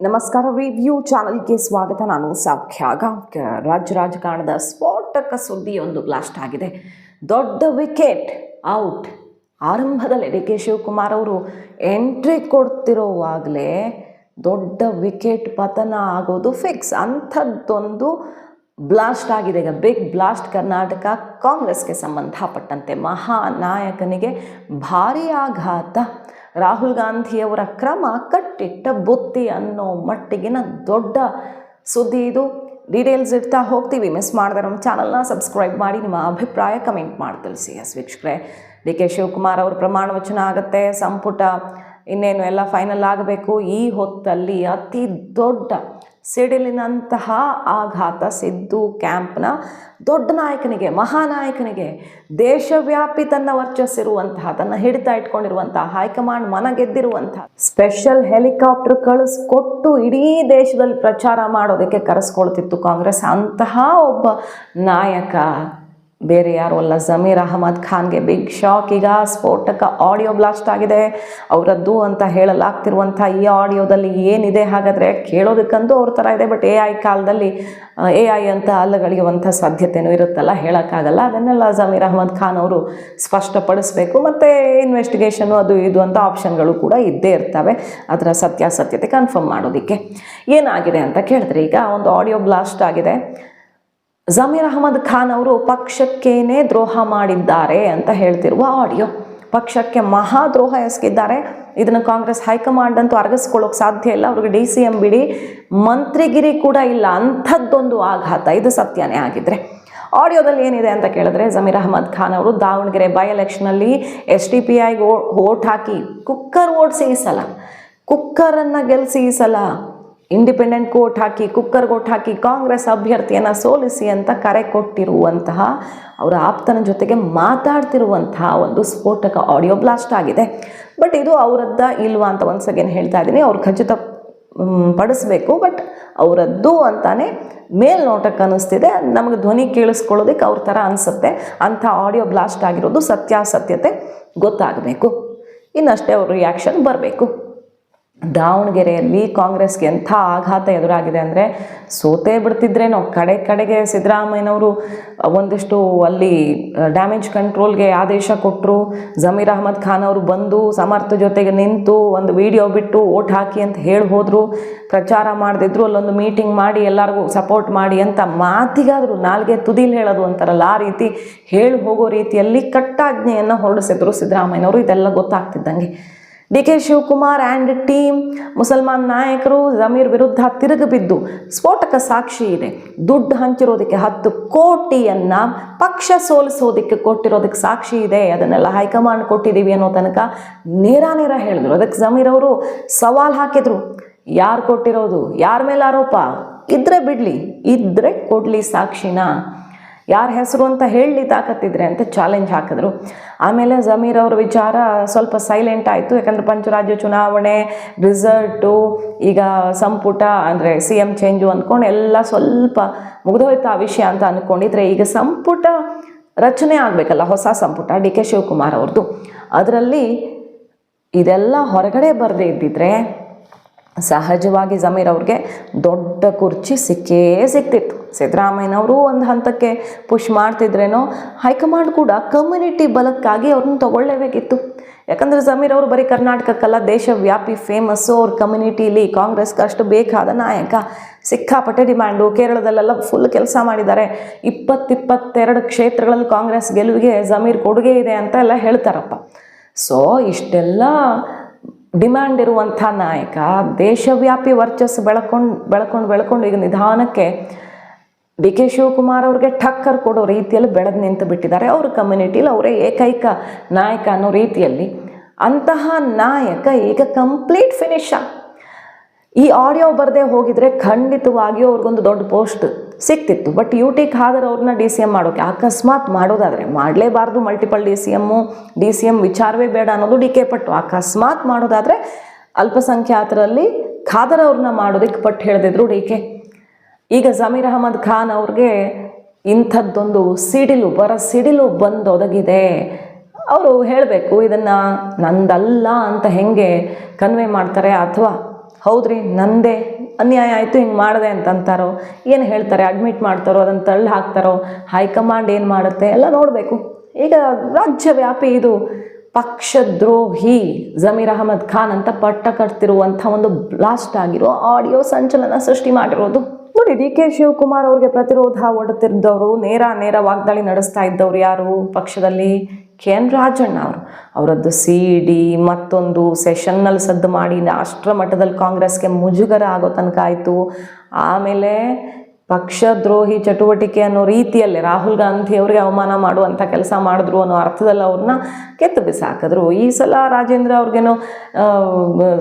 ನಮಸ್ಕಾರ. ರಿವ್ಯೂ ಚಾನಲ್ಗೆ ಸ್ವಾಗತ. ನಾನು ಸೌಖ್ಯ ಗಾಂವ್ಕರ್. ರಾಜಕಾರಣದ ಸ್ಫೋಟಕ ಸುದ್ದಿಯೊಂದು ಬ್ಲಾಸ್ಟ್ ಆಗಿದೆ. ದೊಡ್ಡ ವಿಕೆಟ್ ಔಟ್. ಆರಂಭದಲ್ಲಿ ಡಿ ಕೆ ಶಿವಕುಮಾರ್ ಅವರು ಎಂಟ್ರಿ ಕೊಡ್ತಿರೋವಾಗಲೇ ದೊಡ್ಡ ವಿಕೆಟ್ ಪತನ ಆಗೋದು ಫಿಕ್ಸ್. ಅಂಥದ್ದೊಂದು ಬ್ಲಾಸ್ಟ್ ಆಗಿದೆ. ಈಗ ಬಿಗ್ ಬ್ಲಾಸ್ಟ್. ಕರ್ನಾಟಕ ಕಾಂಗ್ರೆಸ್ಗೆ ಸಂಬಂಧಪಟ್ಟಂತೆ ಮಹಾನಾಯಕನಿಗೆ ಭಾರೀ ಆಘಾತ. ರಾಹುಲ್ ಗಾಂಧಿಯವರ ಕ್ರಮ ಕಟ್ಟಿಟ್ಟ ಬುತ್ತಿ ಅನ್ನೋ ಮಟ್ಟಿಗಿನ ದೊಡ್ಡ ಸುದ್ದಿ ಇದು. ಡೀಟೇಲ್ಸ್ ಇಡ್ತಾ ಹೋಗ್ತೀವಿ. ಮಿಸ್ ಮಾಡಿದ್ರೆ ನಮ್ಮ ಚಾನಲ್ನ ಸಬ್ಸ್ಕ್ರೈಬ್ ಮಾಡಿ, ನಿಮ್ಮ ಅಭಿಪ್ರಾಯ ಕಮೆಂಟ್ ಮಾಡಿ ತಿಳಿಸಿ. ವೀಕ್ಷಕರೇ, ಡಿ ಕೆ ಶಿವಕುಮಾರ್ ಅವ್ರ ಪ್ರಮಾಣ ವಚನ ಆಗುತ್ತೆ. ಸಂಪುಟ ಇನ್ನೇನು ಎಲ್ಲ ಫೈನಲ್ ಆಗಬೇಕು. ಈ ಹೊತ್ತಲ್ಲಿ ಅತಿ ದೊಡ್ಡ ಸಿಡಿಲಿನಂತಹ ಆಘಾತ ಸಿದ್ದು ಕ್ಯಾಂಪ್ನ ದೊಡ್ಡ ನಾಯಕನಿಗೆ, ಮಹಾನಾಯಕನಿಗೆ, ದೇಶವ್ಯಾಪಿ ತನ್ನ ವರ್ಚಸ್ಸಿರುವಂತಹ, ತನ್ನ ಹಿಡಿತ ಇಟ್ಕೊಂಡಿರುವಂತಹ, ಹೈಕಮಾಂಡ್ ಮನಗೆದ್ದಿರುವಂತಹ ಸ್ಪೆಷಲ್ ಹೆಲಿಕಾಪ್ಟರ್ ಕಳಿಸ್ಕೊಟ್ಟು ಇಡೀ ದೇಶದಲ್ಲಿ ಪ್ರಚಾರ ಮಾಡೋದಕ್ಕೆ ಕರೆಸ್ಕೊಳ್ತಿತ್ತು ಕಾಂಗ್ರೆಸ್. ಅಂತಹ ಒಬ್ಬ ನಾಯಕ ಬೇರೆ ಯಾರು ಅಲ್ಲ, ಜಮೀರ್ ಅಹಮದ್ ಖಾನ್ಗೆ ಬಿಗ್ ಶಾಕ್. ಈಗ ಸ್ಫೋಟಕ ಆಡಿಯೋ ಬ್ಲಾಸ್ಟ್ ಆಗಿದೆ ಅವರದ್ದು ಅಂತ ಹೇಳಲಾಗ್ತಿರುವಂಥ ಈ ಆಡಿಯೋದಲ್ಲಿ ಏನಿದೆ ಹಾಗಾದರೆ ಕೇಳೋದಕ್ಕಂತೂ ಅವ್ರ ಥರ ಇದೆ. ಬಟ್ AI ಕಾಲದಲ್ಲಿ AI ಅಂತ ಅಲ್ಲಗಳಿಯುವಂಥ ಸಾಧ್ಯತೆಯೂ ಇರುತ್ತಲ್ಲ, ಹೇಳೋಕ್ಕಾಗಲ್ಲ. ಅದನ್ನೆಲ್ಲ ಜಮೀರ್ ಅಹಮದ್ ಖಾನ್ ಅವರು ಸ್ಪಷ್ಟಪಡಿಸಬೇಕು. ಮತ್ತು ಇನ್ವೆಸ್ಟಿಗೇಷನು ಅದು ಇದು ಅಂತ ಆಪ್ಷನ್ಗಳು ಕೂಡ ಇದ್ದೇ ಇರ್ತವೆ. ಅದರ ಸತ್ಯಾಸತ್ಯತೆ ಕನ್ಫರ್ಮ್ ಮಾಡೋದಕ್ಕೆ ಏನಾಗಿದೆ ಅಂತ ಕೇಳಿದ್ರೆ, ಈಗ ಒಂದು ಆಡಿಯೋ ಬ್ಲಾಸ್ಟ್ ಆಗಿದೆ. ಜಮೀರ್ ಅಹಮದ್ ಖಾನ್ ಅವರು ಪಕ್ಷಕ್ಕೇನೆ ದ್ರೋಹ ಮಾಡಿದ್ದಾರೆ ಅಂತ ಹೇಳ್ತಿರುವ ಆಡಿಯೋ. ಪಕ್ಷಕ್ಕೆ ಮಹಾದ್ರೋಹ ಎಸಗಿದ್ದಾರೆ. ಇದನ್ನು ಕಾಂಗ್ರೆಸ್ ಹೈಕಮಾಂಡ್ ಅಂತೂ ಅರಗಿಸ್ಕೊಳ್ಳೋಕೆ ಸಾಧ್ಯ ಇಲ್ಲ. ಅವ್ರಿಗೆ DCM ಬಿಡಿ, ಮಂತ್ರಿಗಿರಿ ಕೂಡ ಇಲ್ಲ. ಅಂಥದ್ದೊಂದು ಆಘಾತ. ಇದು ಸತ್ಯನೇ ಆಗಿದ್ರೆ. ಆಡಿಯೋದಲ್ಲಿ ಏನಿದೆ ಅಂತ ಕೇಳಿದ್ರೆ, ಜಮೀರ್ ಅಹಮದ್ ಖಾನ್ ಅವರು ದಾವಣಗೆರೆ ಬೈ ಎಲೆಕ್ಷನಲ್ಲಿ SDPIಗೆ ಓಟ್ ಹಾಕಿ ಕುಕ್ಕರ್ ಓಡಿಸಿ, ಈ ಸಲ ಕುಕ್ಕರನ್ನು ಗೆಲ್ಲಿಸಿ, ಈ ಸಲ ಇಂಡಿಪೆಂಡೆಂಟ್ ಓಟ್ ಹಾಕಿ, ಕುಕ್ಕರ್ಗೆ ಓಟ್ ಹಾಕಿ ಕಾಂಗ್ರೆಸ್ ಅಭ್ಯರ್ಥಿಯನ್ನು ಸೋಲಿಸಿ ಅಂತ ಕರೆ ಕೊಟ್ಟಿರುವಂತಹ, ಅವರ ಆಪ್ತನ ಜೊತೆಗೆ ಮಾತಾಡ್ತಿರುವಂತಹ ಒಂದು ಸ್ಫೋಟಕ ಆಡಿಯೋ ಬ್ಲಾಸ್ಟ್ ಆಗಿದೆ. ಬಟ್ ಇದು ಅವರದ್ದ ಇಲ್ವಾ ಅಂತ ಒನ್ಸ್ ಅಗೇನ್ ಹೇಳ್ತಾ ಇದ್ದೀನಿ. ಅವ್ರು ಖಚಿತ ಪಡಿಸ್ಬೇಕು. ಬಟ್ ಅವರದ್ದು ಅಂತಾನೆ ಮೇಲ್ನೋಟಕ್ಕೆ ಅನ್ನಿಸ್ತಿದೆ. ನಮಗೆ ಧ್ವನಿ ಕೇಳಿಸ್ಕೊಳ್ಳೋದಕ್ಕೆ ಅವ್ರ ಥರ ಅನಿಸುತ್ತೆ. ಅಂಥ ಆಡಿಯೋ ಬ್ಲಾಸ್ಟ್ ಆಗಿರೋದು ಸತ್ಯಾಸತ್ಯತೆ ಗೊತ್ತಾಗಬೇಕು. ಇನ್ನಷ್ಟೇ ಅವ್ರ ರಿಯಾಕ್ಷನ್ ಬರಬೇಕು. ದಾವಣಗೆರೆಯಲ್ಲಿ ಕಾಂಗ್ರೆಸ್ಗೆ ಎಂಥ ಆಘಾತ ಎದುರಾಗಿದೆ ಅಂದರೆ, ಸೋತೇ ಬಿಡ್ತಿದ್ರೇನೋ. ಕಡೆಗೆ ಸಿದ್ದರಾಮಯ್ಯನವರು ಒಂದಿಷ್ಟು ಅಲ್ಲಿ ಡ್ಯಾಮೇಜ್ ಕಂಟ್ರೋಲ್ಗೆ ಆದೇಶ ಕೊಟ್ಟರು. ಜಮೀರ್ ಅಹಮದ್ ಖಾನ್ ಅವರು ಬಂದು ಸಮರ್ಥ ಜೊತೆಗೆ ನಿಂತು ಒಂದು ವಿಡಿಯೋ ಬಿಟ್ಟು ಓಟ್ ಹಾಕಿ ಅಂತ ಹೇಳಿ ಹೋದರು. ಪ್ರಚಾರ ಮಾಡದಿದ್ರು ಅಲ್ಲೊಂದು ಮೀಟಿಂಗ್ ಮಾಡಿ ಎಲ್ಲರಿಗೂ ಸಪೋರ್ಟ್ ಮಾಡಿ ಅಂತ ಮಾತಿಗಾದರೂ ನಾಲ್ಗೆ ತುದಿಲಿ ಹೇಳೋದು ಅಂತಾರಲ್ಲ, ಆ ರೀತಿ ಹೇಳಿ ಹೋಗೋ ರೀತಿಯಲ್ಲಿ ಕಟ್ಟಾಜ್ಞೆಯನ್ನು ಹೊರಡಿಸಿದ್ರು ಸಿದ್ದರಾಮಯ್ಯನವರು. ಇದೆಲ್ಲ ಗೊತ್ತಾಗ್ತಿದ್ದಂಗೆ D K Shivakumar and team, ಮುಸಲ್ಮಾನ್ ನಾಯಕರು ಜಮೀರ್ ವಿರುದ್ಧ ತಿರುಗಿ ಬಿದ್ದು ಸ್ಫೋಟಕ ಸಾಕ್ಷಿ ಇದೆ. ದುಡ್ಡು ಹಂಚಿರೋದಕ್ಕೆ 10 ಕೋಟಿಯನ್ನು ಪಕ್ಷ ಸೋಲಿಸೋದಕ್ಕೆ ಕೊಟ್ಟಿರೋದಕ್ಕೆ ಸಾಕ್ಷಿ ಇದೆ. ಅದನ್ನೆಲ್ಲ ಹೈಕಮಾಂಡ್ ಕೊಟ್ಟಿದ್ದೀವಿ ಅನ್ನೋ ತನಕ ನೇರ ಹೇಳಿದ್ರು. ಅದಕ್ಕೆ ಜಮೀರ್ ಅವರು ಸವಾಲು ಹಾಕಿದ್ರು, ಯಾರು ಕೊಟ್ಟಿರೋದು, ಯಾರ ಮೇಲೆ ಆರೋಪ ಇದ್ರೆ ಬಿಡಲಿ, ಇದ್ರೆ ಕೊಡಲಿ ಸಾಕ್ಷಿನ, ಯಾರ ಹೆಸರು ಅಂತ ಹೇಳಿ ತಾಕತ್ತಿದ್ರೆ ಅಂತ ಚಾಲೆಂಜ್ ಹಾಕಿದ್ರು. ಆಮೇಲೆ ಜಮೀರ್ ಅವ್ರ ವಿಚಾರ ಸ್ವಲ್ಪ ಸೈಲೆಂಟ್ ಆಯಿತು. ಯಾಕಂದರೆ ಪಂಚರಾಜ್ಯ ಚುನಾವಣೆ ರಿಸಲ್ಟು, ಈಗ ಸಂಪುಟ ಅಂದರೆ CM ಚೇಂಜು ಅಂದ್ಕೊಂಡು ಎಲ್ಲ ಸ್ವಲ್ಪ ಮುಗಿದೋಯ್ತು ಆ ವಿಷಯ ಅಂತ ಅಂದ್ಕೊಂಡಿದ್ರೆ, ಈಗ ಸಂಪುಟ ರಚನೆ ಆಗಬೇಕಲ್ಲ, ಹೊಸ ಸಂಪುಟ ಡಿ ಕೆ ಶಿವಕುಮಾರ್ ಅವ್ರದ್ದು. ಅದರಲ್ಲಿ ಇದೆಲ್ಲ ಹೊರಗಡೆ ಬರದೇ ಇದ್ದಿದ್ರೆ ಸಹಜವಾಗಿ ಜಮೀರ್ ಅವ್ರಿಗೆ ದೊಡ್ಡ ಕುರ್ಚಿ ಸಿಕ್ತಿತ್ತು. ಸಿದ್ದರಾಮಯ್ಯನವರು ಒಂದು ಹಂತಕ್ಕೆ ಪುಷ್ ಮಾಡ್ತಿದ್ರೇನೋ, ಹೈಕಮಾಂಡ್ ಕೂಡ ಕಮ್ಯುನಿಟಿ ಬಲಕ್ಕಾಗಿ ಅವ್ರನ್ನ ತಗೊಳ್ಳೇಬೇಕಿತ್ತು. ಯಾಕಂದರೆ ಜಮೀರ್ ಅವರು ಬರೀ ಕರ್ನಾಟಕಕ್ಕಲ್ಲ, ದೇಶವ್ಯಾಪಿ ಫೇಮಸ್ಸು. ಅವ್ರ ಕಮ್ಯುನಿಟಿಲಿ ಕಾಂಗ್ರೆಸ್ಗೆ ಅಷ್ಟು ಬೇಕಾದ ನಾಯಕ. ಸಿಕ್ಕಾಪಟ್ಟೆ ಡಿಮ್ಯಾಂಡು. ಕೇರಳದಲ್ಲೆಲ್ಲ ಫುಲ್ ಕೆಲಸ ಮಾಡಿದ್ದಾರೆ. 22 ಕ್ಷೇತ್ರಗಳಲ್ಲಿ ಕಾಂಗ್ರೆಸ್ ಗೆಲುವಿಗೆ ಜಮೀರ್ ಕೊಡುಗೆ ಇದೆ ಅಂತ ಎಲ್ಲ ಹೇಳ್ತಾರಪ್ಪ. ಸೊ ಇಷ್ಟೆಲ್ಲ ಡಿಮ್ಯಾಂಡ್ ಇರುವಂಥ ನಾಯಕ, ದೇಶವ್ಯಾಪಿ ವರ್ಚಸ್ಸು ಬೆಳ್ಕೊಂಡು ಈಗ ನಿಧಾನಕ್ಕೆ ಡಿ ಕೆ ಶಿವಕುಮಾರ್ ಅವ್ರಿಗೆ ಟಕ್ಕರ್ ಕೊಡೋ ರೀತಿಯಲ್ಲಿ ಬೆಳೆದು ನಿಂತು ಬಿಟ್ಟಿದ್ದಾರೆ. ಅವ್ರ ಕಮ್ಯುನಿಟಿಲಿ ಅವರೇ ಏಕೈಕ ನಾಯಕ ಅನ್ನೋ ರೀತಿಯಲ್ಲಿ. ಅಂತಹ ನಾಯಕ ಈಗ ಕಂಪ್ಲೀಟ್ ಫಿನಿಶ್. ಈ ಆಡಿಯೋ ಬರದೇ ಹೋಗಿದ್ರೆ ಖಂಡಿತವಾಗಿಯೂ ಅವ್ರಿಗೊಂದು ದೊಡ್ಡ ಪೋಸ್ಟ್ ಸಿಕ್ತಿತ್ತು. ಬಟ್ UT ಖಾದರ್ ಅವ್ರನ್ನ DCM ಮಾಡೋಕೆ ಅಕಸ್ಮಾತ್ ಮಾಡೋದಾದರೆ, ಮಾಡಲೇಬಾರ್ದು ಮಲ್ಟಿಪಲ್ DCM ವಿಚಾರವೇ ಬೇಡ ಅನ್ನೋದು DK ಪಟ್ಟು. ಅಕಸ್ಮಾತ್ ಮಾಡೋದಾದರೆ ಅಲ್ಪಸಂಖ್ಯಾತರಲ್ಲಿ ಖಾದರ್ ಅವ್ರನ್ನ ಮಾಡೋದಕ್ಕೆ ಪಟ್ಟು ಹೇಳಿದ್ರು DK. ಈಗ ಜಮೀರ್ ಅಹಮದ್ ಖಾನ್ ಅವ್ರಿಗೆ ಇಂಥದ್ದೊಂದು ಸಿಡಿಲು ಬಂದೊದಗಿದೆ. ಅವರು ಹೇಳಬೇಕು, ಇದನ್ನು ನಂದಲ್ಲ ಅಂತ ಹೆಂಗೆ ಕನ್ವೆ ಮಾಡ್ತಾರೆ, ಅಥವಾ ಹೌದ್ರಿ ನಂದೇ ಅನ್ಯಾಯ ಆಯಿತು ಹಿಂಗೆ ಮಾಡಿದೆ ಅಂತಂತಾರೋ, ಏನು ಹೇಳ್ತಾರೆ, ಅಡ್ಮಿಟ್ ಮಾಡ್ತಾರೋ, ಅದನ್ನು ತಳ್ಳಿ ಹಾಕ್ತಾರೋ, ಹೈಕಮಾಂಡ್ ಏನು ಮಾಡುತ್ತೆ ಎಲ್ಲ ನೋಡಬೇಕು. ಈಗ ರಾಜ್ಯವ್ಯಾಪಿ ಇದು ಪಕ್ಷದ್ರೋಹಿ ಜಮೀರ್ ಅಹಮದ್ ಖಾನ್ ಅಂತ ಪಟ್ಟ ಕಟ್ತಿರುವಂಥ ಒಂದು ಬ್ಲಾಸ್ಟ್ ಆಗಿರೋ ಆಡಿಯೋ ಸಂಚಲನ ಸೃಷ್ಟಿ ಮಾಡಿರೋದು. ನೋಡಿ, ಡಿ ಕೆ ಶಿವಕುಮಾರ್ ಅವ್ರಿಗೆ ಪ್ರತಿರೋಧ ಒಡ್ತಿದ್ದವರು, ನೇರ ವಾಗ್ದಾಳಿ ನಡೆಸ್ತಾ ಇದ್ದವ್ರು ಯಾರು ಪಕ್ಷದಲ್ಲಿ? ಕೆ ಎನ್ ರಾಜಣ್ಣ ಅವರು. ಅವರದ್ದು ಸಿ ಡಿ ಮತ್ತೊಂದು ಸೆಷನ್ನಲ್ಲಿ ಸದ್ದು ಮಾಡಿ ರಾಷ್ಟ್ರ ಮಟ್ಟದಲ್ಲಿ ಕಾಂಗ್ರೆಸ್ಗೆ ಮುಜುಗರ ಆಗೋ ತನಕ ಆಯಿತು. ಆಮೇಲೆ ಪಕ್ಷದ್ರೋಹಿ ಚಟುವಟಿಕೆ ಅನ್ನೋ ರೀತಿಯಲ್ಲಿ ರಾಹುಲ್ ಗಾಂಧಿ ಅವರಿಗೆ ಅವಮಾನ ಮಾಡುವಂಥ ಕೆಲಸ ಮಾಡಿದ್ರು ಅನ್ನೋ ಅರ್ಥದಲ್ಲಿ ಅವ್ರನ್ನ ಕೆತ್ತು ಬಿಸಾಕಿದ್ರು. ಈ ಸಲ ರಾಜೇಂದ್ರ ಅವ್ರಿಗೇನೋ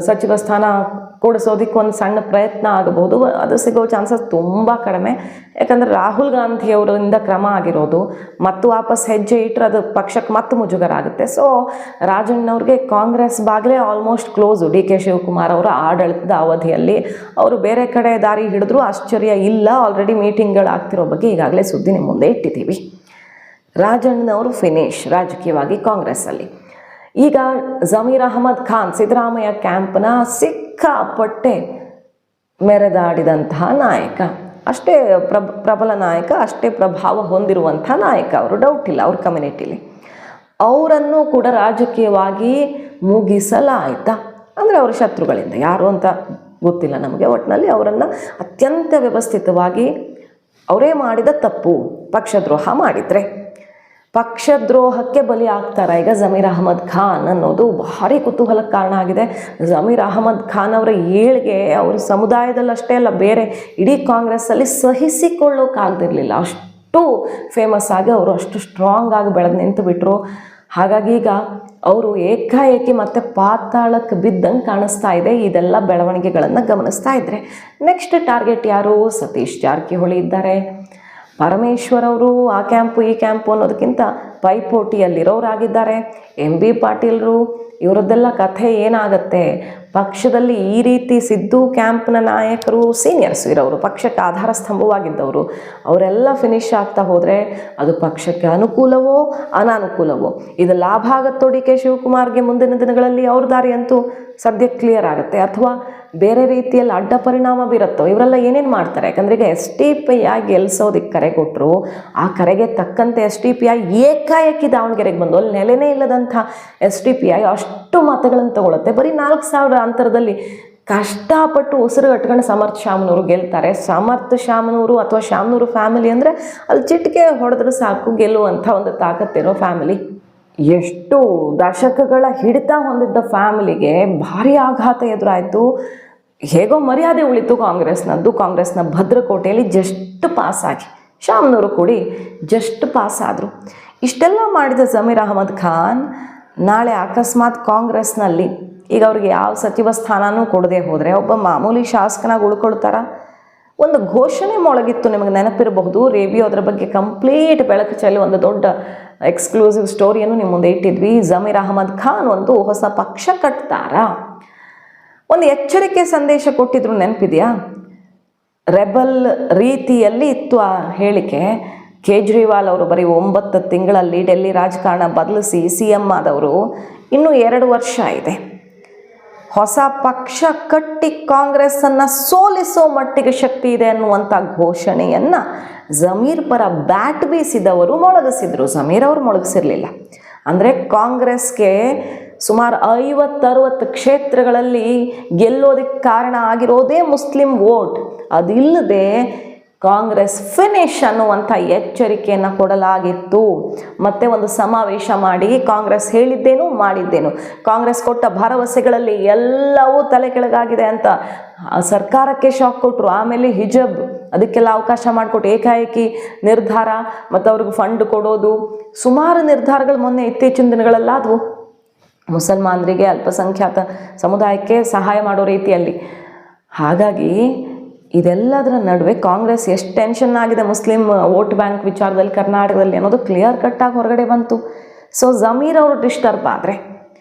ಸಚಿವ ಸ್ಥಾನ ಕೊಡಿಸೋದಕ್ಕೆ ಒಂದು ಸಣ್ಣ ಪ್ರಯತ್ನ ಆಗಬಹುದು, ಅದು ಸಿಗೋ ಚಾನ್ಸಸ್ ತುಂಬ ಕಡಿಮೆ. ಯಾಕಂದರೆ ರಾಹುಲ್ ಗಾಂಧಿ ಅವರಿಂದ ಕ್ರಮ ಆಗಿರೋದು, ಮತ್ತು ವಾಪಸ್ ಹೆಜ್ಜೆ ಇಟ್ಟರೆ ಅದು ಪಕ್ಷಕ್ಕೆ ಮತ್ತೆ ಮುಜುಗರ ಆಗುತ್ತೆ. ಸೊ ರಾಜಣ್ಣವ್ರಿಗೆ ಕಾಂಗ್ರೆಸ್ ಬಾಗಿಲೇ almost close. D K Shivakumar ಅವರ ಆಡಳಿತದ ಅವಧಿಯಲ್ಲಿ ಅವರು ಬೇರೆ ಕಡೆ ದಾರಿ ಹಿಡಿದ್ರು ಆಶ್ಚರ್ಯ ಇಲ್ಲ. ಆಲ್ರೆಡಿ ಮೀಟಿಂಗ್ಗಳಾಗ್ತಿರೋ ಬಗ್ಗೆ ಈಗಾಗಲೇ ಸುದ್ದಿ ನಿಮ್ಮ ಮುಂದೆ ಇಟ್ಟಿದ್ದೀವಿ. ರಾಜಣ್ಣನವರು ಫಿನಿಶ್ ರಾಜಕೀಯವಾಗಿ ಕಾಂಗ್ರೆಸ್ಸಲ್ಲಿ. ಈಗ ಜಮೀರ್ ಅಹಮದ್ ಖಾನ್ ಸಿದ್ದರಾಮಯ್ಯ ಕ್ಯಾಂಪ್ನ ಸಿಕ್ಕಾಪಟ್ಟೆ ಮೆರೆದಾಡಿದಂತಹ ನಾಯಕ, ಅಷ್ಟೇ ಪ್ರಬಲ ನಾಯಕ, ಅಷ್ಟೇ ಪ್ರಭಾವ ಹೊಂದಿರುವಂಥ ನಾಯಕ ಅವರು, ಡೌಟ್ ಇಲ್ಲ ಅವ್ರ ಕಮ್ಯುನಿಟಿಲಿ. ಅವರನ್ನು ಕೂಡ ರಾಜಕೀಯವಾಗಿ ಮುಗಿಸಲಾಯ್ತಾ ಅಂದರೆ ಅವರ ಶತ್ರುಗಳಿಂದ, ಯಾರು ಅಂತ ಗೊತ್ತಿಲ್ಲ ನಮಗೆ, ಒಟ್ಟಿನಲ್ಲಿ ಅವರನ್ನು ಅತ್ಯಂತ ವ್ಯವಸ್ಥಿತವಾಗಿ ಅವರೇ ಮಾಡಿದ ತಪ್ಪು ಪಕ್ಷದ್ರೋಹ ಮಾಡಿದರೆ ಪಕ್ಷದ್ರೋಹಕ್ಕೆ ಬಲಿ ಆಗ್ತಾರೆ ಈಗ ಜಮೀರ್ ಅಹಮದ್ ಖಾನ್ ಅನ್ನೋದು ಭಾರಿ ಕುತೂಹಲಕ್ಕೆ ಕಾರಣ ಆಗಿದೆ. ಜಮೀರ್ ಅಹಮದ್ ಖಾನ್ ಅವರ ಏಳ್ಗೆ ಅವ್ರ ಸಮುದಾಯದಲ್ಲಷ್ಟೇ ಅಲ್ಲ, ಬೇರೆ ಇಡೀ ಕಾಂಗ್ರೆಸ್ಸಲ್ಲಿ ಸಹಿಸಿಕೊಳ್ಳೋಕ್ಕಾಗ್ದಿರಲಿಲ್ಲ. ಅಷ್ಟು ಫೇಮಸ್ ಆಗಿ ಅವರು ಅಷ್ಟು ಸ್ಟ್ರಾಂಗ್ ಆಗಿ ಬೆಳೆದು ನಿಂತು ಬಿಟ್ಟರು. ಹಾಗಾಗಿ ಈಗ ಅವರು ಏಕಾಏಕಿ ಮತ್ತೆ ಪಾತಾಳಕ್ಕೆ ಬಿದ್ದಂಗೆ ಕಾಣಿಸ್ತಾ ಇದೆ. ಇದೆಲ್ಲ ಬೆಳವಣಿಗೆಗಳನ್ನು ಗಮನಿಸ್ತಾ ಇದ್ದರೆ ನೆಕ್ಸ್ಟ್ ಟಾರ್ಗೆಟ್ ಯಾರು? ಸತೀಶ್ ಜಾರಕಿಹೊಳಿ ಇದ್ದಾರೆ. ಪರಮೇಶ್ವರ್ ಅವರು ಆ ಕ್ಯಾಂಪು ಈ ಕ್ಯಾಂಪು ಅನ್ನೋದಕ್ಕಿಂತ ಪೈಪೋಟಿಯಲ್ಲಿರೋರಾಗಿದ್ದಾರೆ. ಎಂ ಬಿ ಪಾಟೀಲ್ರು, ಇವರದ್ದೆಲ್ಲ ಕಥೆ ಏನಾಗುತ್ತೆ? ಪಕ್ಷದಲ್ಲಿ ಈ ರೀತಿ ಸಿದ್ದು ಕ್ಯಾಂಪ್ನ ನಾಯಕರು ಸೀನಿಯರ್ಸ್ ಇರೋರು, ಪಕ್ಷಕ್ಕೆ ಆಧಾರ ಸ್ತಂಭವಾಗಿದ್ದವರು, ಅವರೆಲ್ಲ ಫಿನಿಶ್ ಆಗ್ತಾ ಹೋದರೆ ಅದು ಪಕ್ಷಕ್ಕೆ ಅನುಕೂಲವೋ ಅನಾನುಕೂಲವೋ? ಇದು ಲಾಭ ಆಗುತ್ತೋ ಡಿ ಕೆ ಶಿವಕುಮಾರ್ಗೆ ಮುಂದಿನ ದಿನಗಳಲ್ಲಿ ಅವ್ರ ದಾರಿ ಅಂತೂ ಸದ್ಯಕ್ಕೆ ಕ್ಲಿಯರ್ ಆಗುತ್ತೆ, ಅಥವಾ ಬೇರೆ ರೀತಿಯಲ್ಲಿ ಅಡ್ಡ ಪರಿಣಾಮ ಬೀರುತ್ತೋ? ಇವರೆಲ್ಲ ಏನೇನು ಮಾಡ್ತಾರೆ? ಯಾಕಂದರೆ ಈಗ ಎಸ್ ಟಿ ಪಿ ಐ ಗೆಲ್ಲಿಸೋದಕ್ಕೆ ಕರೆ ಕೊಟ್ಟರು, ಆ ಕರೆಗೆ ತಕ್ಕಂತೆ ಎಸ್ ಟಿ ಪಿ ಐ ಏಕಾಏಕಿ ದಾವಣಗೆರೆಗೆ ಬಂದು ಅಲ್ಲಿ ನೆಲೆನೇ ಇಲ್ಲದಂಥ ಎಸ್ ಟಿ ಪಿ ಐ ಅಷ್ಟು ಮತಗಳನ್ನು ತಗೊಳುತ್ತೆ. ಬರೀ 4,000 ಅಂತರದಲ್ಲಿ ಕಷ್ಟಪಟ್ಟು ಉಸಿರು ಕಟ್ಕೊಂಡು ಸಮರ್ಥ ಶಾಮನೂರು ಗೆಲ್ತಾರೆ. ಸಮರ್ಥ ಶಾಮನೂರು ಅಥವಾ ಶಾಮನೂರು ಫ್ಯಾಮಿಲಿ ಅಂದರೆ ಅಲ್ಲಿ ಚಿಟಿಕೆ ಹೊಡೆದ್ರೆ ಸಾಕು ಗೆಲ್ಲುವಂಥ ಒಂದು ತಾಕತ್ತಿರೋ ಫ್ಯಾಮಿಲಿ. ಎಷ್ಟು ದಶಕಗಳ ಹಿಡಿತ ಹೊಂದಿದ್ದ ಫ್ಯಾಮಿಲಿಗೆ ಭಾರಿ ಆಘಾತ ಎದುರಾಯಿತು. ಹೇಗೋ ಮರ್ಯಾದೆ ಉಳಿತು ಕಾಂಗ್ರೆಸ್ನದ್ದು. ಕಾಂಗ್ರೆಸ್ನ ಭದ್ರಕೋಟೆಯಲ್ಲಿ ಜಸ್ಟ್ ಪಾಸಾಗಿ ಶಾಮನೂರು ಕೂಡಿ ಜಸ್ಟ್ ಪಾಸ್ ಆದರು. ಇಷ್ಟೆಲ್ಲ ಮಾಡಿದ ಜಮೀರ್ ಅಹಮದ್ ಖಾನ್ ನಾಳೆ ಅಕಸ್ಮಾತ್ ಕಾಂಗ್ರೆಸ್ನಲ್ಲಿ ಈಗ ಅವ್ರಿಗೆ ಯಾವ ಸಚಿವ ಸ್ಥಾನನೂ ಕೊಡದೆ ಹೋದರೆ ಒಬ್ಬ ಮಾಮೂಲಿ ಶಾಸಕನಾಗಿ ಉಳ್ಕೊಳ್ತಾರ? ಒಂದು ಘೋಷಣೆ ಮೊಳಗಿತ್ತು, ನಿಮಗೆ ನೆನಪಿರಬಹುದು. ರೇಡಿಯೋ ಅದರ ಬಗ್ಗೆ ಕಂಪ್ಲೀಟ್ ಬೆಳಕು ಚೆಲ್ಲಿ ಒಂದು ದೊಡ್ಡ ಎಕ್ಸ್ಕ್ಲೂಸಿವ್ ಸ್ಟೋರಿಯನ್ನು ನಿಮ್ಮ ಮುಂದೆ ಇಟ್ಟಿದ್ವಿ. ಜಮೀರ್ ಅಹಮದ್ ಖಾನ್ ಒಂದು ಹೊಸ ಪಕ್ಷ ಕಟ್ತಾರಾ? ಒಂದು ಎಚ್ಚರಿಕೆ ಸಂದೇಶ ಕೊಟ್ಟಿದ್ರು, ನೆನಪಿದೆಯಾ? ರೆಬಲ್ ರೀತಿಯಲ್ಲಿ ಇತ್ತು ಆ ಹೇಳಿಕೆ. ಕೇಜ್ರಿವಾಲ್ ಅವರು ಬರೀ 9 ತಿಂಗಳಲ್ಲಿ ಡೆಲ್ಲಿ ರಾಜಕಾರಣ ಬದಲಿಸಿ ಸಿ ಎಂ ಆದವರು, ಇನ್ನೂ 2 ವರ್ಷ ಇದೆ. ಹೊಸ ಪಕ್ಷ ಕಟ್ಟಿ ಕಾಂಗ್ರೆಸ್ಸನ್ನು ಸೋಲಿಸೋ ಮಟ್ಟಿಗೆ ಶಕ್ತಿ ಇದೆ ಅನ್ನುವಂಥ ಘೋಷಣೆಯನ್ನು ಜಮೀರ್ ಪರ ಬ್ಯಾಟ್ ಬೀಸಿದವರು ಮೊಳಗಿಸಿದ್ರು. ಜಮೀರ್ ಅವರು ಮೊಳಗಿಸಿರಲಿಲ್ಲ. ಅಂದರೆ ಕಾಂಗ್ರೆಸ್ಗೆ ಸುಮಾರು 50-60 ಕ್ಷೇತ್ರಗಳಲ್ಲಿ ಗೆಲ್ಲೋದಕ್ಕೆ ಕಾರಣ ಆಗಿರೋದೇ ಮುಸ್ಲಿಂ ವೋಟ್. ಅದಿಲ್ಲದೆ ಕಾಂಗ್ರೆಸ್ ಫಿನಿಶ್ ಅನ್ನುವಂಥ ಎಚ್ಚರಿಕೆಯನ್ನು ಕೊಡಲಾಗಿತ್ತು. ಮತ್ತೆ ಒಂದು ಸಮಾವೇಶ ಮಾಡಿ ಕಾಂಗ್ರೆಸ್ ಹೇಳಿದ್ದೇನು ಮಾಡಿದ್ದೇನು, ಕಾಂಗ್ರೆಸ್ ಕೊಟ್ಟ ಭರವಸೆಗಳಲ್ಲಿ ಎಲ್ಲವೂ ತಲೆ ಕೆಳಗಾಗಿದೆ ಅಂತ ಸರ್ಕಾರಕ್ಕೆ ಶಾಕ್ ಕೊಟ್ಟರು. ಆಮೇಲೆ ಹಿಜಬ್ ಅದಕ್ಕೆಲ್ಲ ಅವಕಾಶ ಮಾಡಿಕೊಟ್ಟು ಏಕಾಏಕಿ ನಿರ್ಧಾರ ಮತ್ತು ಅವ್ರಿಗೆ ಫಂಡ್ ಕೊಡೋದು, ಸುಮಾರು ನಿರ್ಧಾರಗಳು ಮೊನ್ನೆ ಇತ್ತೀಚಿನ ದಿನಗಳಲ್ಲಾದವು. ಮುಸಲ್ಮಾನರಿಗೆ, ಅಲ್ಪಸಂಖ್ಯಾತ ಸಮುದಾಯಕ್ಕೆ ಸಹಾಯ ಮಾಡೋ ರೀತಿಯಲ್ಲಿ. ಹಾಗಾಗಿ ಇದೆಲ್ಲದರ ನಡುವೆ ಕಾಂಗ್ರೆಸ್ ಎಷ್ಟು ಟೆನ್ಷನ್ ಆಗಿದೆ ಮುಸ್ಲಿಂ ವೋಟ್ ಬ್ಯಾಂಕ್ ವಿಚಾರದಲ್ಲಿ ಕರ್ನಾಟಕದಲ್ಲಿ ಅನ್ನೋದು ಕ್ಲಿಯರ್ ಕಟ್ಟಾಗಿ ಹೊರಗಡೆ ಬಂತು. ಸೊ ಜಮೀರ್ ಅವರು ಡಿಸ್ಟರ್ಬ್ ಆದರೆ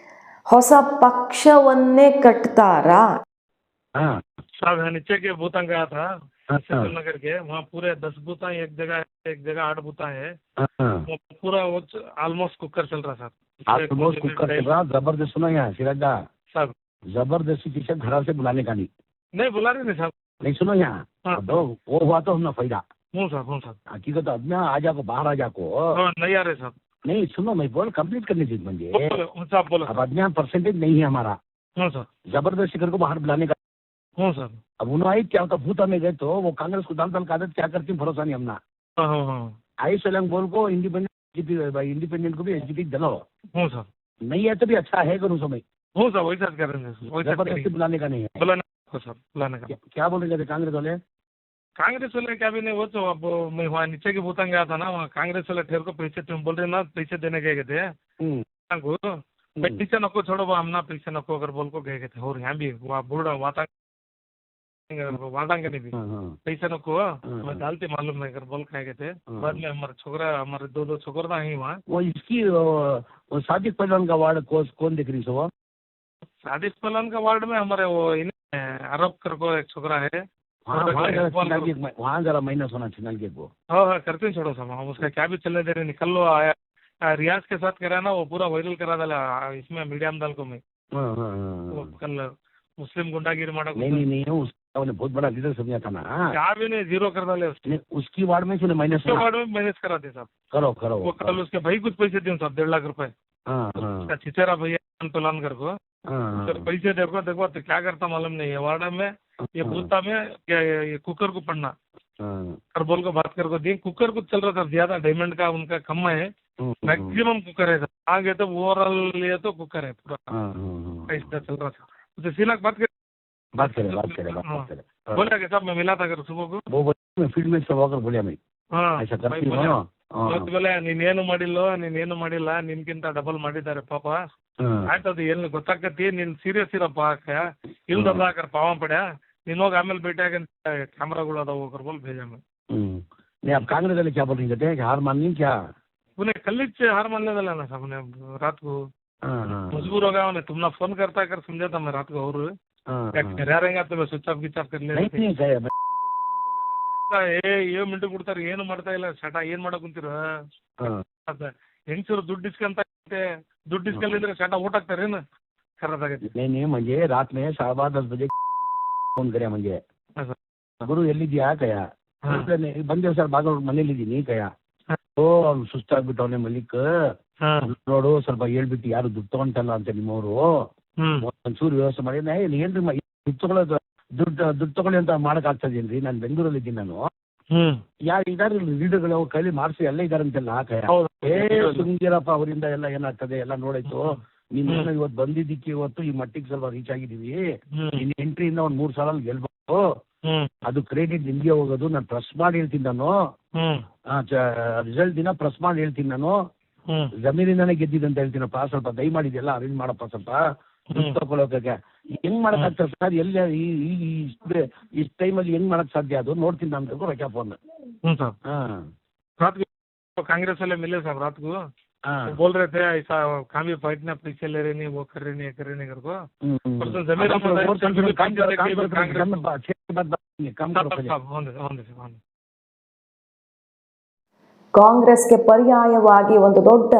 ಹೊಸ ಪಕ್ಷವನ್ನೇ ಕಟ್ತಾರಾ? साहब यहाँ नीचे के बूथा गया था नगर के, वहाँ पूरे 10 बूथा एक जगह 8 बूथा है, वो पूरा ऑलमोस्ट कुकर चल रहा ऑलमोस्ट कुकर चल रहा। जबरदस्त सुना यहाँ सिराजा साहब, जबरदस्ती किसी घर से बुलाने का नहीं। नहीं बुला रहे नहीं साहब। नहीं सुनो यहाँ, हाँ। तो वो हुआ तो हमने फायदा, हूँ साहब। हकीकत अब ना आ जाको बाहर आ जाको, हाँ, नहीं आ रहे साहब। नहीं सुनो मैं बोल कंप्लीट करने दीजिए मुझे। बोलो साहब, बोलो अब अज्ञान परसेंटेज नहीं है हमारा, हाँ सर। जबरदस्ती करके बाहर बुलाने का। हूँ सर। अब उन्होंने क्या होता भूता में गए तो वो कांग्रेस को दाल दाल का आदत क्या करती भरोसा नहीं हमना। हाँ हाँ हाँ। आई सोलंग बोल को इंडिपेंडेंट को भी एसजीपी दलो, हूँ सर। नहीं है तो भी अच्छा है करूँ समय, हूँ सर, वही सर कर रहे हैं, वही सर जबरदस्ती बुलाने का नहीं है। बुलाने को सर, बुलाने का। क्या बोलेंगे थे कांग्रेस वाले? कांग्रेस वाले क्या भी नहीं, वो तो अब मैं वहाँ नीचे के बूता गया था ना, वहाँ कांग्रेस वाले ठेर को पैसे तुम बोल रहे ना पैसे देने गए थे को, पैसे नको छोड़ो हम ना पैसे नको अगर बोल को गए थे। और यहाँ भी वहाँ बूढ़ा वादांगे नहीं भी पैसे नको मैं डालते मालूम नहीं कर बोल खाए थे। बाद में हमारे छोकरा, हमारे दो छोकरा था ही वहाँ। वो इसकी वो सादिक पहलवान का वार्ड कौन देख रही सो? सादिक पहलवान का वार्ड में हमारे वो अरब कर को एक छोकरा है, वहाँ जरा माइनस होना चिन्हल के को। हाँ करते छोड़ो सब, हम उसका क्या भी चलने दे रहे। निकल लो आया रियाज के साथ करा ना, वो पूरा वायरल करा डाला इसमें मीडिया में डाल को मैं। वो कल मुस्लिम गुंडागिरी मारा नहीं उसका बहुत बड़ा लीडर समझा था ना। क्या भी नहीं, जीरो कर डाले उसने। उसकी वार्ड में माइनस वार्ड में मैनेज करा दे साहब। करो वो कल उसके भाई कुछ पैसे दिए साहब, 1.5 लाख रुपए। उसका छिचेरा भैया तोलान कर को पैसे देखो तो क्या करता मालूम नहीं है। वार्ड में ये बूता में ये कुकर को पढ़ना कर बोल को बात कर को दी, कुकर कुछ चल रहा था ज्यादा, डायमंड का उनका कम है, मैक्सिमम कुकर है। आगे तो ओवरऑल लिए तो कुकर है पूरा, ऐसा चल रहा था। तो सीना बात करे बोला कि साहब मैं मिला था सुबह को, वो फील्ड में सब होकर बोलिया मैं ऐसा बोले ನೀನೇನು ಮಾಡಿಲ್ಲ ನಿನ್ಕಿಂತ ಡಬಲ್ ಮಾಡಿದ್ದಾರೆ ಪಾಪ, ಆಯ್ತದು ಏನು ಗೊತ್ತಾಕತಿ, ನೀನ್ ಸೀರಿಯಸ್ ಇರಪ್ಪ ಇಲ್ದಲ್ಲ ಹಾಕರ್ ಪಾವ ಪಡ್ಯಾ, ನೀನ್ ಹೋಗಿ ಆಮೇಲೆ ಭೇಟಿಯಾಗ ಕ್ಯಾಮ್ರಾಗಳು ಅದಾವ ಹೋಗರ್ ಬೋಲ್ भेजा मैं। नहीं अब कांग्रेस वाले क्या बोल रही थे, हार माननी क्या? उन्हें कल से हार मान लेना ना साहब ने, रात को मजबूर हो गया उन्हें, तुमने फोन करता कर समझा था मैं रात को, और क्या रहेगा तो मैं स्विच ऑफ कर ले ಏ ಮಿಂಟು ಕೊಡ್ತಾರೆ, ಏನು ಮಾಡ್ತಾ ಇಲ್ಲ ಶಟ, ಏನ್ ಮಾಡಕ್ ಕುಂತೀರ ಹೆಂಗಸರು ದುಡ್ಡು ಇಸ್ಕೊಂಡ್ರೆ ಶಟ ಊಟ ಹಾಕ್ತಾರೇನು ಖರಾಬಾಗೈತಿ। नहीं मुझे रात में 10:15 बजे फोन करे मुझे, ಗುರು ಎಲ್ಲಿದ್ಯಾ ಕಯ ಬಂದೆ ಸರ್ ಬಾಗಲ್ ಮನೇಲಿದ್ದೀನಿ ಕಯ, ಓ ಅವ್ನು ಸುಸ್ತಾಗ್ಬಿಟ್ಟವನೆ ಮಲಿಕ್ ನೋಡು ಸ್ವಲ್ಪ ಹೇಳ್ಬಿಟ್ಟು ಯಾರು ದುಡ್ಡು ತಗೊಂತಲ್ಲ ಅಂತ ನಿಮ್ಮವರು ಒಂಚೂರು ವ್ಯವಸ್ಥೆ ಮಾಡಿ, ಏನ್ರಿ ದುಡ್ಡು ತಗೊಳ್ಳೋದು ದುಡ್ಡು ತಗೊಳ್ಳಿ ಅಂತ ಮಾಡಕ್ ಆಗ್ತದೇನ್ರಿ, ನಾನು ಬೆಂಗಳೂರಲ್ಲಿ ಇದ್ದೀನಿ, ನಾನು ಯಾರು ಇದಾರೆ ಲೀಡರ್ಗಳು ಅವ್ರ ಕೈಲಿ ಮಾಡಿಸಿ ಎಲ್ಲ ಇದಾರಂತೆಲ್ಲ ಸುಂಗಿರಪ್ಪ ಅವರಿಂದ ಎಲ್ಲ ಏನಾಗ್ತದೆ ಎಲ್ಲ ನೋಡಾಯ್ತು, ನೀನ್ ಇವತ್ತು ಬಂದಿದ್ದಕ್ಕೆ ಇವತ್ತು ಈ ಮಟ್ಟಿಗೆ ಸ್ವಲ್ಪ ರೀಚ್ ಆಗಿದೀವಿ, ನಿನ್ನ ಎಂಟ್ರಿಯಿಂದ ಒಂದ್ 3 ಸಾಲ ಗೆಲ್ಬೇಕು, ಅದು ಕ್ರೆಡಿಟ್ ನಿಮ್ಗೆ ಹೋಗೋದು, ನಾನು ಪ್ರೆಸ್ ಮಾಡಿ ಹೇಳ್ತೀನಿ, ನಾನು ರಿಸಲ್ಟ್ ದಿನ ಪ್ರೆಸ್ ಮಾಡಿ ಹೇಳ್ತೀನಿ, ನಾನು ಜಮೀನಿಂದಾನೇ ಗೆದ್ದಿದ್ದಂತ ಹೇಳ್ತೀನಪ್ಪ, ಸ್ವಲ್ಪ ದಯ ಮಾಡಿದೆಲ್ಲ ಅರೇಂಜ್ ಮಾಡಪ್ಪ, ಸ್ವಲ್ಪ ತಗೊಳಕ್ಕೆ ಹೆಂಗ್ ಮಾಡಕ್ ಆಗ್ತದೆ ಸರ್, ಎಲ್ಲಿ ಈ ಟೈಮಲ್ಲಿ ಹೆಂಗ್ ಮಾಡಕ್ ಸಾಧ್ಯ, ಅದು ನೋಡ್ತೀನಿ ನಾನು ರೊಕ್ಕ ಫೋನ್। कांग्रेस वाले मिले साहब रात को, बोल रहे थे ऐसा काम भी फाइट ना पैसे ले रहे नहीं, वो कर रहे नहीं कर रहे नहीं कर को ಕಾಂಗ್ರೆಸ್ಗೆ ಪರ್ಯಾಯವಾಗಿ ಒಂದು ದೊಡ್ಡ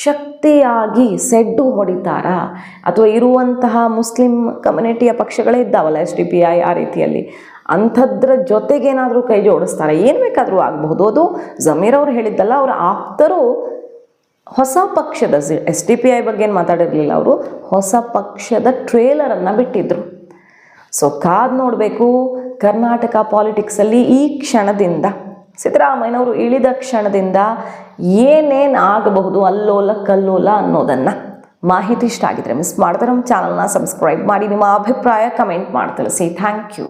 ಶಕ್ತಿಯಾಗಿ ಸೆಡ್ಡು ಹೊಡಿತಾರಾ, ಅಥವಾ ಇರುವಂತಹ ಮುಸ್ಲಿಂ ಕಮ್ಯುನಿಟಿಯ ಪಕ್ಷಗಳೇ ಇದ್ದಾವಲ್ಲ SDPI ಆ ರೀತಿಯಲ್ಲಿ, ಅಂಥದ್ರ ಜೊತೆಗೇನಾದರೂ ಕೈ ಜೋಡಿಸ್ತಾರೆ, ಏನು ಬೇಕಾದರೂ ಆಗಬಹುದು। ಅದು ಜಮೀರ್ ಅವರು ಹೇಳಿದ್ದಲ್ಲ, ಅವರ ಆಪ್ತರು ಹೊಸ ಪಕ್ಷದ SDPI ಬಗ್ಗೆ ಏನು ಮಾತಾಡಿರಲಿಲ್ಲ, ಅವರು ಹೊಸ ಪಕ್ಷದ ಟ್ರೇಲರನ್ನು ಬಿಟ್ಟಿದ್ರು। ಸೊ ಕಾದು ನೋಡಬೇಕು ಕರ್ನಾಟಕ ಪಾಲಿಟಿಕ್ಸಲ್ಲಿ ಈ ಕ್ಷಣದಿಂದ, ಸಿದ್ದರಾಮಯ್ಯನವರು ಇಳಿದ ಕ್ಷಣದಿಂದ ಏನೇನು ಆಗಬಹುದು ಅಲ್ಲೋಲ ಕಲ್ಲೋಲ ಅನ್ನೋದನ್ನು। ಮಾಹಿತಿ ಇಷ್ಟ ಆಗಿದ್ರೆ ಮಿಸ್ ಮಾಡಿದ್ರೆ ನಮ್ಮ ಚಾನಲ್ನ ಸಬ್ಸ್ಕ್ರೈಬ್ ಮಾಡಿ, ನಿಮ್ಮ ಅಭಿಪ್ರಾಯ ಕಮೆಂಟ್ ಮಾಡಿ ತಿಳಿಸಿ। Thank you.